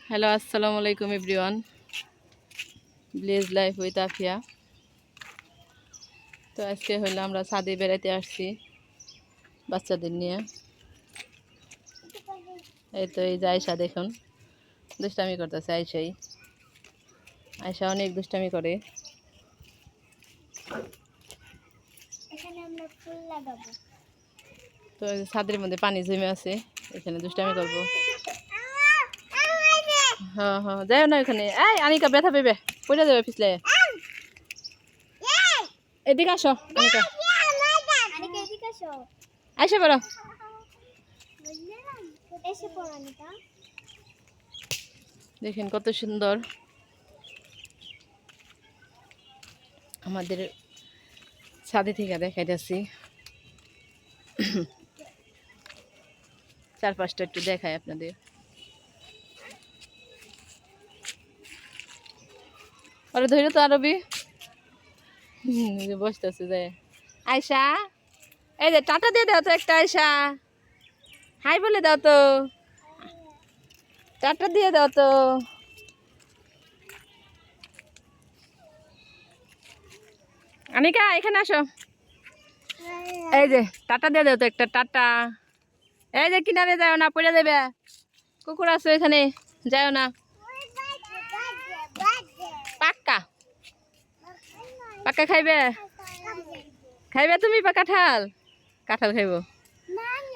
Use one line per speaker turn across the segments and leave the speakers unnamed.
Hello, আসসালামু আলাইকুম everyone. Village life with Afia. তো আজকে হইলো আমরা ছাদে বেড়াতে আসছি বাচ্চাদের নিয়ে। এই তো এই যে আয়সা, দেখুন দুষ্টামি করতেছে। আয়সা অনেক দুষ্টামি করে। তো এই যে ছাদের মধ্যে পানি জমে আছে, এখানে দুষ্টামি করবো। হ্যাঁ হ্যাঁ, যাই না ওখানে। এই আনিকা ব্যথা পেবে, পড়ে যাবে পিছলে। এদিকে আসো আনিকা, আইসা পড়ো। দেখেন কত সুন্দর আমাদের ছাদে থেকে দেখাইতেছি। চারপাশটা একটু দেখায় আপনাদের। ওরা ধরে তো আরবি বসতেছে যে আয়সা, এই যে টাটা দিয়ে দাও তো একটা। আয়সা হাই বলে দাও তো, টাটা দিয়ে দাও তো। আনিকা এখানে আসো, এই যে টাটা দিয়ে দাও তো একটা। টাটা। এই যে কিনারে যাও না, পড়ে যাবে। কুকুর আছে এখানে, যাও না। পাক্কা পাক্কা খাইবে? খাইবে তুমি কাঁঠাল? কাঁঠাল খাইব।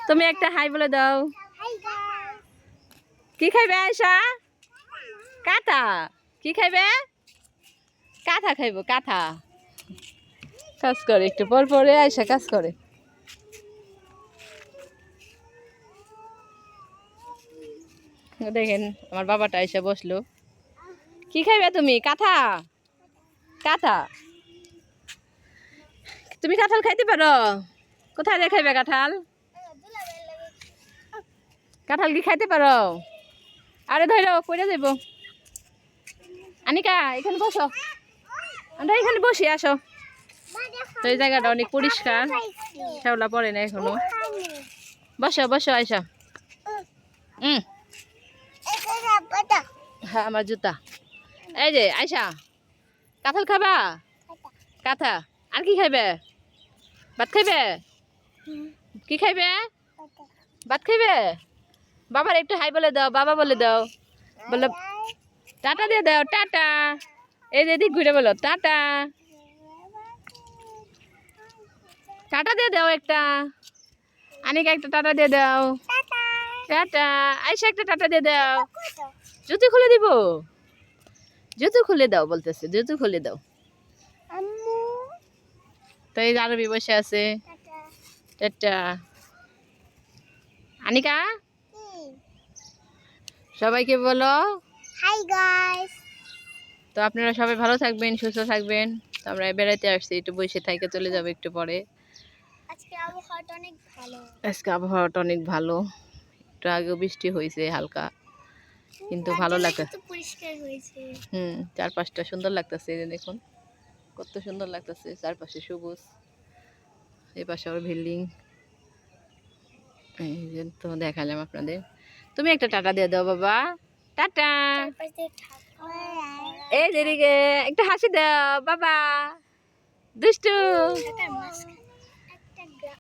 তুমি একটা হাই বলে দাও। কি খাইবে আয়সা? কাঁথা। কি খাইবে? কাঁথা খাইব। কাঁথা কাজ করে, একটু পর পরে আয়সা কাজ করে। দেখেন আমার বাবাটা এসে বসলো। কি খাইবে তুমি? কাঁথা। কাঁথা। তুমি কাঁঠাল খাইতে পারো? কোথায় দেখাইবে কাঁঠাল? কাঁঠাল কি খাইতে পারো? আরে ধরো, পড়ে যাইব। আনিকা এখানে বসো, আমরা এখানে বসে আসো। তো এই জায়গাটা অনেক পরিষ্কার, শ্যাওলা পড়ে না এখনো। বসো বসো আয়সা। হ্যাঁ আমার জুতা। এই যে আয়সা, কাঁঠাল খাবা? কাঁথা। আর কি খাইবে? ভাত খাইবে? কি খাইবে? ভাত খাইবে? বাবার একটু হাই বলে দাও, বাবা বলে দাও। বলো টাটা দিয়ে দাও, টাটা। এই যে এদিক ঘুরে বলো টাটা। টাটা দিয়ে দাও একটা। আনিকা একটা টাটা দিয়ে দাও। টাটা। আয়সা একটা টাটা দিয়ে দাও। জুতো খুলে দিব? জুতো খুলে দাও বলতেছে, জুতো খুলে দাও। তো এই আরবি বসে আছে। টাটা। আনিকা সবাইকে বলো হাই গাইস। তো আপনারা সবাই ভালো থাকবেন, সুস্থ থাকবেন। তো আমরা বেড়াইতে আসছি, একটু বসে থেকে চলে যাবো একটু পরে। আজকে আবহাওয়াটা অনেক ভালো। একটু আগেও বৃষ্টি হয়েছে হালকা, কিন্তু ভালো লাগছে। চারপাশটা সুন্দর লাগতেছে। দেখুন কত সুন্দর লাগতেছে, চারপাশে সবুজ। এই পাশে আবার বিল্ডিং। এই যে তো দেখালাম আপনাদের। তুমি একটা টাটা দিয়ে দাও বাবা। টাটা। এই যেদিকে একটা হাসি দাও বাবা। দুষ্টু।